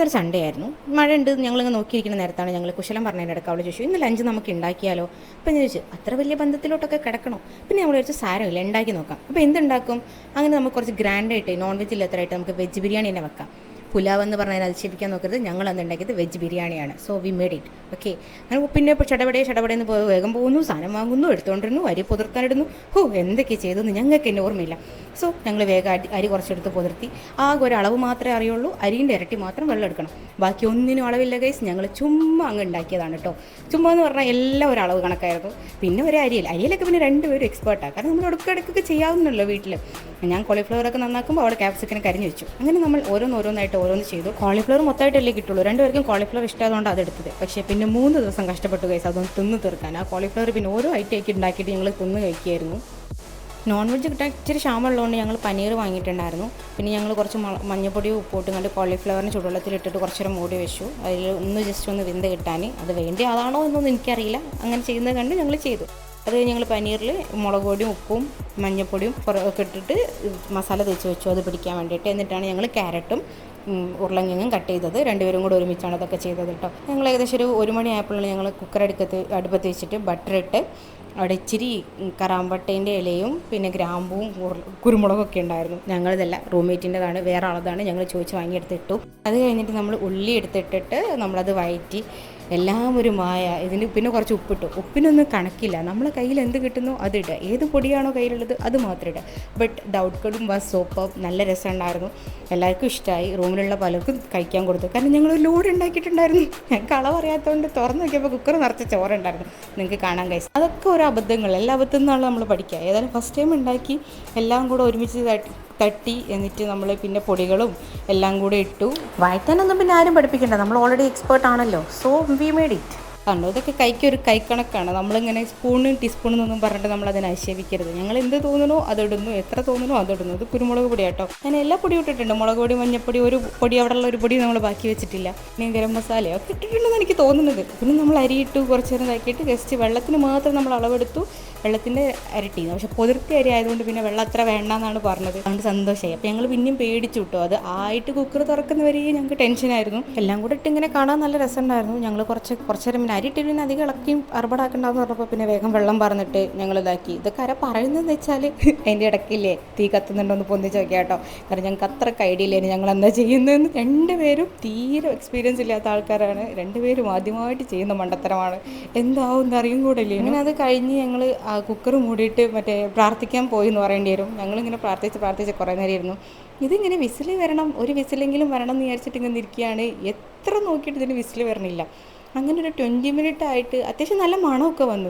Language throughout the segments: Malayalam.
അതൊരു സൺഡേ ആയിരുന്നു. മഴ ഉണ്ട്. ഞങ്ങളിങ്ങനെ നോക്കിയിരിക്കുന്ന നേരത്താണ് ഞങ്ങൾ കുശലം പറഞ്ഞതിൻ്റെ അവൾ ചോദിച്ചു, ഇന്ന് ലഞ്ച് നമുക്ക് ഉണ്ടാക്കിയാലോ? അപ്പം ഞാൻ ചോദിച്ചു, അത്ര വലിയ ബന്ധത്തിലോട്ടൊക്കെ കിടക്കണോ? പിന്നെ നമ്മൾ ചോദിച്ചു, സാരമില്ല, ഉണ്ടാക്കി നോക്കാം. അപ്പോൾ എന്തുണ്ടാക്കും? അങ്ങനെ നമുക്ക് കുറച്ച് ഗ്രാൻഡായിട്ട് നോൺ വെജ് ഇല്ലാത്തതായിട്ട് നമുക്ക് വെജ് ബിരിയാണി തന്നെ വെക്കാം. പുലാവ് എന്ന് പറഞ്ഞാൽ അതിശയിപ്പിക്കാൻ നോക്കരുത്. ഞങ്ങൾ അന്ന് ഉണ്ടാക്കിയത് വെജ് ബിരിയാണിയാണ്. So we made it. Okay. അങ്ങനെ പിന്നെ ഇപ്പോൾ ചടപടയെന്ന് പോയി വേഗം പോകുന്നു, സാധനം വാങ്ങുന്നു, എടുത്തുകൊണ്ടിരുന്നു, അരി പുതിർത്താനിടുന്നു. എന്തൊക്കെ ചെയ്തെന്ന് ഞങ്ങൾക്ക് എന്നെ ഓർമ്മയില്ല. സോ ഞങ്ങൾ വേഗം അരി കുറച്ചെടുത്ത് പുതിർത്തി. ആകെ ഒരളവ് മാത്രമേ അറിയുള്ളൂ. അരിൻ്റെ ഇരട്ടി മാത്രം വെള്ളം എടുക്കണം. ബാക്കി ഒന്നിനും അളവില്ല ഗൈസ്. ഞങ്ങൾ ചുമ്മാ അങ്ങ് ഉണ്ടാക്കിയതാണ് കേട്ടോ. ചുമ്മാ എന്ന് പറഞ്ഞാൽ എല്ലാം ഒരു അളവ് കണക്കായിരുന്നു. പിന്നെ ഒരു അരിയിലൊക്കെ പിന്നെ രണ്ടുപേരും എക്സ്പേർട്ടാണ്. കാരണം നമ്മൾ ഇടയ്ക്കിടയ്ക്കൊക്കെ ചെയ്യാവുന്നല്ലോ വീട്ടിൽ. ഞാൻ കോളിഫ്ലവറൊക്കെ നന്നാക്കുമ്പോൾ അവിടെ ക്യാപ്സിക്കനെ കരിഞ്ഞു വെച്ചു. അങ്ങനെ നമ്മൾ ഓരോന്നായിട്ട് ഓരോന്ന് ചെയ്തു. കോളിഫ്ലവർ മൊത്തമായിട്ടല്ലേ കിട്ടുള്ളൂ. രണ്ടുപേർക്കും കോളിഫ്ലവർ ഇഷ്ടമായതുകൊണ്ട് അതെടുത്തത്. പക്ഷേ പിന്നെ 3 ദിവസം കഷ്ടപ്പെട്ടു ഗൈസ് അതൊന്ന് തിന്ന് തീർക്കാൻ. ആ കോളിഫ്ലവർ പിന്നെ ഓരോ ഐറ്റമൊക്കെ ഉണ്ടാക്കിയിട്ട് ഞങ്ങൾ തിന്ന് കഴിക്കുമായിരുന്നു. നോൺ വെജ് കിട്ടാൻ ഇച്ചിരി ക്ഷാമമുള്ളതുകൊണ്ട് ഞങ്ങൾ പനീർ വാങ്ങിയിട്ടുണ്ടായിരുന്നു. പിന്നെ ഞങ്ങൾ കുറച്ച് മഞ്ഞപ്പൊടിയും ഉപ്പോട്ടും കണ്ട് കോളിഫ്ലവറിന് ചുടുവെള്ളത്തിലിട്ടിട്ട് കുറച്ച് നേരം മൂടി വെച്ചു. അതിൽ ജസ്റ്റ് ഒന്ന് വെന്ത് കിട്ടാൻ. അത് വേണ്ടി അതാണോ എന്നൊന്നും എനിക്കറിയില്ല. അങ്ങനെ ചെയ്യുന്നത് കണ്ട് ഞങ്ങൾ ചെയ്തു. അത് ഞങ്ങൾ പനീറിൽ മുളക് പൊടിയും ഉപ്പും മഞ്ഞൾപ്പൊടിയും ഒക്കെ ഇട്ടിട്ട് മസാല തേച്ച് വെച്ചു അത് പിടിക്കാൻ വേണ്ടിയിട്ട്. എന്നിട്ടാണ് ഞങ്ങൾ ക്യാരറ്റും ഉരുളങ്കിഴങ്ങും കട്ട് ചെയ്തത്. രണ്ടുപേരും കൂടെ ഒരുമിച്ചാണ് അതൊക്കെ ചെയ്തത് കേട്ടോ. ഞങ്ങൾ ഏകദേശം ഒരു 1 മണി ആയപ്പോഴാണ് ഞങ്ങൾ കുക്കർ അടുപ്പത്ത് വെച്ചിട്ട് ബട്ടർ ഇട്ട് അവിടെ ഇച്ചിരി കറാമ്പട്ടേൻ്റെ ഇലയും പിന്നെ ഗ്രാമ്പൂവും കുരുമുളകൊക്കെ ഉണ്ടായിരുന്നു. ഞങ്ങളിതല്ല, റൂംമേറ്റിൻ്റെതാണ്, വേറെ ആളതാണ്. ഞങ്ങൾ ചോദിച്ച് വാങ്ങിയെടുത്തിട്ടു. അത് കഴിഞ്ഞിട്ട് നമ്മൾ ഉള്ളി എടുത്തിട്ടിട്ട് നമ്മളത് വഴറ്റി എല്ലാം ഒരു മായ. ഇതിന് പിന്നെ കുറച്ച് ഉപ്പിട്ടു. ഉപ്പിനൊന്നും കണക്കില്ല. നമ്മളെ കയ്യിൽ എന്ത് കിട്ടുന്നോ അതിടുക. ഏത് പൊടിയാണോ കയ്യിലുള്ളത് അത് മാത്രം ഇടുക. ബട്ട് ദ ഔട്ട്കട്ടും വാസ് സൂപ്പർ. നല്ല രസമുണ്ടായിരുന്നു. എല്ലാവർക്കും ഇഷ്ടമായി. റൂമിലുള്ള പലർക്കും കഴിക്കാൻ കൊടുത്തു. കാരണം ഞങ്ങൾ ഒരു ലോഡ് ഉണ്ടാക്കിയിട്ടുണ്ടായിരുന്നു. ഞങ്ങൾക്ക് അളവറിയാത്തതുകൊണ്ട് തുറന്ന് നോക്കിയപ്പോൾ കുക്കർ നിറച്ച ചോറുണ്ടായിരുന്നു. നിങ്ങൾക്ക് കാണാൻ കഴിച്ചു. അതൊക്കെ ഓരോ അബദ്ധങ്ങൾ. എല്ലാ അബദ്ധത്തിൽ നിന്നാണ് നമ്മൾ പഠിക്കുക. ഏതായാലും ഫസ്റ്റ് ടൈം ഉണ്ടാക്കി എല്ലാം കൂടെ ഒരുമിച്ച് തട്ടി എന്നിട്ട് നമ്മൾ പിന്നെ പൊടികളും എല്ലാം കൂടെ ഇട്ടു. വഴറ്റാനൊന്നും പിന്നെ ആരും പഠിപ്പിക്കണ്ട, നമ്മൾ ഓൾറെഡി എക്സ്പേർട്ട് ആണല്ലോ. So we made it. കണ്ടോ, ഇതൊക്കെ കൈക്കൊരു കൈക്കണക്കാണ്. നമ്മളിങ്ങനെ സ്പൂണും ടീസ്പൂണെന്നൊന്നും പറഞ്ഞിട്ട് നമ്മളതിനെ ആക്ഷേപിക്കരുത്. ഞങ്ങൾ എന്ത് തോന്നുന്നോ അതിടുന്നു, എത്ര തോന്നുന്നോ അതിടുന്നു. ഇത് കുരുമുളക് പൊടി കേട്ടോ. ഞാൻ എല്ലാ പൊടിയും ഇട്ടിട്ടുണ്ട്. മുളക് പൊടി, മഞ്ഞപ്പൊടി, ഒരു പൊടി അവിടെയുള്ള ഒരു പൊടി നമ്മൾ ബാക്കി വെച്ചിട്ടില്ല. പിന്നെ ഗരം മസാലയോ ഒക്കെ ഇട്ടിട്ടുണ്ടെന്ന് എനിക്ക് തോന്നുന്നത്. പിന്നെ നമ്മൾ അരിയിട്ടു കുറച്ച് നേരം ഇതാക്കിയിട്ട് ജസ്റ്റ് വെള്ളത്തിന് മാത്രം നമ്മൾ അളവെടുത്തു. വെള്ളത്തിൻ്റെ ഇരട്ടിന്ന്. പക്ഷെ പൊതിർത്തി അരി ആയതുകൊണ്ട് പിന്നെ വെള്ളം അത്ര വേണ്ടെന്നാണ് പറഞ്ഞത്. അതുകൊണ്ട് സന്തോഷമായി. അപ്പോൾ ഞങ്ങൾ പിന്നെയും പേടിച്ചു കിട്ടും. അത് ആയിട്ട് കുക്കർ തുറക്കുന്നവരെയും ഞങ്ങൾക്ക് ടെൻഷനായിരുന്നു. എല്ലാം കൂടെ ഇട്ട് ഇങ്ങനെ കാണാൻ നല്ല രസമുണ്ടായിരുന്നു. ഞങ്ങൾ കുറച്ച് നേരം പിന്നെ അരി ഇട്ടിട്ട് പിന്നെ അധികം ഇളക്കിയും അറുപടാക്കണ്ടെന്ന് പറഞ്ഞപ്പോൾ പിന്നെ വേഗം വെള്ളം പറഞ്ഞിട്ട് ഞങ്ങൾ ഇതാക്കി. ഇതൊക്കെ ആരാ പറയുന്നതെന്ന് വെച്ചാൽ അതിൻ്റെ ഇടയ്ക്കില്ലേ തീ കത്തുന്നുണ്ടോന്ന് പൊന്നിച്ച് നോക്കിയാൽ കേട്ടോ. കാരണം ഞങ്ങൾക്ക് അത്രയ്ക്ക് ഐഡിയ ഇല്ലായിരുന്നു ഞങ്ങൾ എന്താ ചെയ്യുന്നതെന്ന്. രണ്ടുപേരും തീരെ എക്സ്പീരിയൻസ് ഇല്ലാത്ത ആൾക്കാരാണ്. രണ്ടുപേരും ആദ്യമായിട്ട് ചെയ്യുന്ന മണ്ടത്തരമാണ്. എന്താവും എന്നറിയും കൂടെ ഇല്ലേ. അങ്ങനെ അത് കഴിഞ്ഞ് ഞങ്ങൾ കുക്കർ മൂടിയിട്ട് മറ്റേ പ്രാർത്ഥിക്കാൻ പോയി എന്ന് പറയേണ്ടി വരും. ഞങ്ങളിങ്ങനെ പ്രാർത്ഥിച്ച് കുറേ നേരം ഇരുന്നു. ഇതിങ്ങനെ വിസിൽ വരണം, ഒരു വിസിലെങ്കിലും വരണം എന്ന് വിചാരിച്ചിട്ട് ഇങ്ങനെ ഇരിക്കുകയാണ്. എത്ര നോക്കിയിട്ട് ഇതിന് വിസിൽ വരണില്ല. അങ്ങനെ ഒരു 20 മിനിറ്റ് ആയിട്ട് അത്യാവശ്യം നല്ല മണമൊക്കെ വന്നു.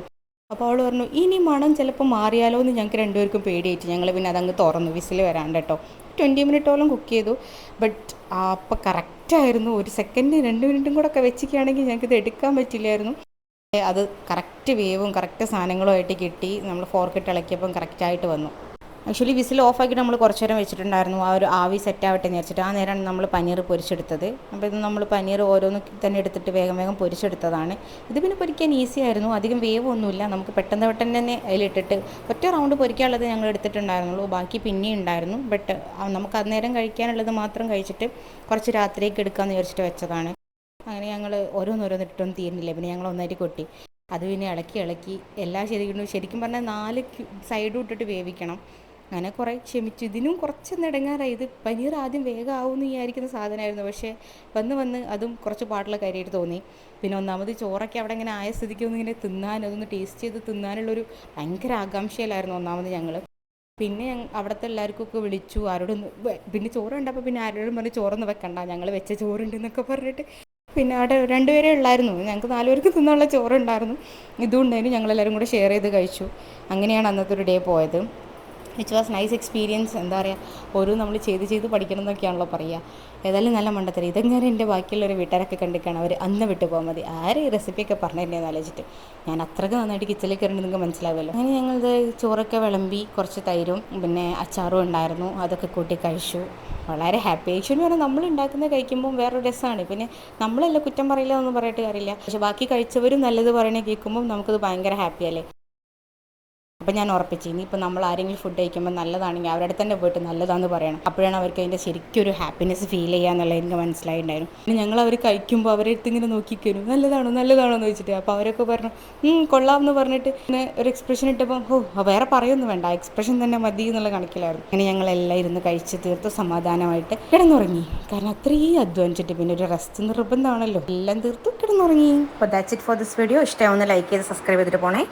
അപ്പോൾ അവൾ പറഞ്ഞു, ഇനി മണം ചിലപ്പോൾ മാറിയാലോ എന്ന് ഞങ്ങൾക്ക് രണ്ടുപേർക്കും പേടിയായിട്ട് ഞങ്ങൾ പിന്നെ അതങ്ങ് തുറന്നു, വിസിൽ വരാണ്ട് കേട്ടോ. 20 മിനിറ്റോളം കുക്ക് ചെയ്തു. ബട്ട് അപ്പോൾ കറക്റ്റായിരുന്നു. 1 സെക്കൻഡ് 2 മിനിറ്റും കൂടെ ഒക്കെ വെച്ചിരിക്കുകയാണെങ്കിൽ ഞങ്ങൾക്കിത് എടുക്കാൻ പറ്റില്ലായിരുന്നു. അത് കറക്റ്റ് വേവും കറക്റ്റ് സാധനങ്ങളുമായിട്ട് കിട്ടി. നമ്മൾ ഫോർക്കിട്ട് ഇളക്കിയപ്പം കറക്റ്റായിട്ട് വന്നു. ആക്ച്വലി വിസിൽ ഓഫാക്കിയിട്ട് നമ്മൾ കുറച്ച് നേരം വെച്ചിട്ടുണ്ടായിരുന്നു. ആ ഒരു ആവി സെറ്റാവട്ടെ എന്ന് വെച്ചിട്ട്. ആ നേരമാണ് നമ്മൾ പനീർ പൊരിച്ചെടുത്തത്. അപ്പോൾ ഇത് നമ്മൾ പനീർ ഓരോന്ന് തന്നെ എടുത്തിട്ട് വേഗം പൊരിച്ചെടുത്തതാണ്. ഇത് പിന്നെ പൊരിക്കാൻ ഈസി ആയിരുന്നു. അധികം വേവൊന്നുമില്ല. നമുക്ക് പെട്ടെന്ന് തന്നെ അതിലിട്ടിട്ട് ഒറ്റ റൗണ്ട് പൊരിക്കാനുള്ളത് ഞങ്ങൾ എടുത്തിട്ടുണ്ടായിരുന്നുള്ളൂ. ബാക്കി പിന്നെയും ഉണ്ടായിരുന്നു. ബട്ട് നമുക്ക് അന്നേരം കഴിക്കാനുള്ളത് മാത്രം കഴിച്ചിട്ട് കുറച്ച് രാത്രിയൊക്കെ എടുക്കാമെന്ന് വിചാരിച്ചിട്ട് വെച്ചതാണ്. അങ്ങനെ ഞങ്ങൾ ഓരോന്നിട്ടൊന്നും തീരുന്നില്ല. പിന്നെ ഞങ്ങൾ ഒന്നായിട്ട് കൊട്ടി. അത് പിന്നെ ഇളക്കി എല്ലാം ശരിക്കും പറഞ്ഞാൽ 4 സൈഡും ഇട്ടിട്ട് വേവിക്കണം. അങ്ങനെ കുറേ ക്ഷമിച്ചു. ഇതിനും കുറച്ചൊന്ന് ഇടങ്ങാറായി. ഇത് പനീർ ആദ്യം വേഗമാവുമെന്ന് വിചാരിക്കുന്ന സാധനമായിരുന്നു. പക്ഷേ വന്ന് അതും കുറച്ച് പാടുള്ള കാര്യമായിട്ട് തോന്നി. പിന്നെ ഒന്നാമത് ചോറൊക്കെ അവിടെ ഇങ്ങനെ ആയ സ്ഥിതിക്ക് ഇങ്ങനെ അതൊന്ന് ടേസ്റ്റ് ചെയ്ത് തിന്നാനുള്ളൊരു ഭയങ്കര ആകാംക്ഷയിലായിരുന്നു ഒന്നാമത് ഞങ്ങൾ. പിന്നെ അവിടുത്തെ എല്ലാവർക്കൊക്കെ വിളിച്ചു. പിന്നെ ചോറ് കണ്ടപ്പോൾ പിന്നെ ആരോടും പറഞ്ഞ് ചോറൊന്നും വെക്കണ്ട, ഞങ്ങൾ വെച്ച ചോറുണ്ടെന്നൊക്കെ പറഞ്ഞിട്ട് പിന്നെ അവിടെ 2 പേരേ ഉള്ളായിരുന്നു. ഞങ്ങൾക്ക് 4 പേർക്ക് തിന്നുള്ള ചോറുണ്ടായിരുന്നു. ഇതും ഉണ്ടായിരുന്നു. ഞങ്ങളെല്ലാവരും കൂടെ ഷെയർ ചെയ്ത് കഴിച്ചു. അങ്ങനെയാണ് അന്നത്തെ ഒരു ഡേ പോയത്. Which was nice experience. എന്താ പറയുക, ഓരോ നമ്മൾ ചെയ്ത് പഠിക്കണം എന്നൊക്കെയാണല്ലോ പറയുക. ഏതായാലും നല്ല മണ്ടത്തരം. ഇതെങ്ങനെ എൻ്റെ ബാക്കിയുള്ളൊരു വീട്ടുകാരൊക്കെ കണ്ടിട്ടാണ് അവർ അന്ന് വിട്ടു പോകാൻ മതി. ആരെ ഈ റെസിപ്പിയൊക്കെ പറഞ്ഞിട്ടുണ്ടെന്ന് ആലോചിച്ചിട്ട്. ഞാൻ അത്രയ്ക്ക് നന്നായിട്ട് കിച്ചണിലേക്ക് കയറി നിങ്ങൾക്ക് മനസ്സിലാവുമല്ലോ. അങ്ങനെ ഞങ്ങളിത് ചോറൊക്കെ വിളമ്പി കുറച്ച് തൈരും പിന്നെ അച്ചാറും ഉണ്ടായിരുന്നു. അതൊക്കെ കൂട്ടി കഴിച്ചു. വളരെ ഹാപ്പി. ആക്ച്വലി പറഞ്ഞാൽ നമ്മൾ ഉണ്ടാക്കുന്നത് കഴിക്കുമ്പോൾ വേറൊരു രസമാണ്. പിന്നെ നമ്മളല്ല കുറ്റം പറയില്ല എന്നൊന്നും പറയട്ട് കാര്യമില്ല. പക്ഷെ ബാക്കി കഴിച്ചവരും നല്ലത് പറയണേ കേൾക്കുമ്പോൾ നമുക്കത് ഭയങ്കര ഹാപ്പിയല്ലേ. അപ്പോൾ ഞാൻ ഉറപ്പിച്ചു ഇനിയിപ്പോൾ നമ്മൾ ആരെങ്കിലും ഫുഡ് കഴിക്കുമ്പോൾ നല്ലതാണെങ്കിൽ അവരുടെ അടുത്ത് തന്നെ പോയിട്ട് നല്ലതാണെന്ന് പറയണം. അപ്പോഴാണ് അവർക്ക് അതിൻ്റെ ശരിക്കും ഒരു ഹാപ്പിനെസ് ഫീൽ ചെയ്യുക എന്നുള്ളത് എനിക്ക് മനസ്സിലായിട്ടുണ്ടായിരുന്നു. പിന്നെ ഞങ്ങൾ അവർ കഴിക്കുമ്പോൾ അവരെ അടുത്ത് ഇങ്ങനെ നോക്കിക്കരും നല്ലതാണോ എന്ന് വെച്ചിട്ട്. അപ്പോൾ അവരൊക്കെ പറഞ്ഞു കൊള്ളാം എന്ന് പറഞ്ഞിട്ട് ഇങ്ങനെ ഒരു എക്സ്പ്രഷൻ ഇട്ടപ്പോൾ വേറെ പറയൊന്നും വേണ്ട, എക്സ്പ്രഷൻ തന്നെ മതി എന്നുള്ള കണക്കിലായിരുന്നു. അങ്ങനെ ഞങ്ങളെല്ലാം ഇരുന്ന് കഴിച്ച് തീർത്ത് സമാധാനമായിട്ട് കിടന്നുറങ്ങി. കാരണം അത്രയും അധ്വാനിച്ചിട്ട് പിന്നെ ഒരു റെസ്റ്റ് നിർബന്ധമാണല്ലോ. എല്ലാം തീർത്ത് കിടന്നുറങ്ങി. അപ്പോൾ that's it for this video. ഇഷ്ടമാവുന്ന ലൈക്ക് ചെയ്ത് സബ്സ്ക്രൈബ് ചെയ്തിട്ട് പോണേ.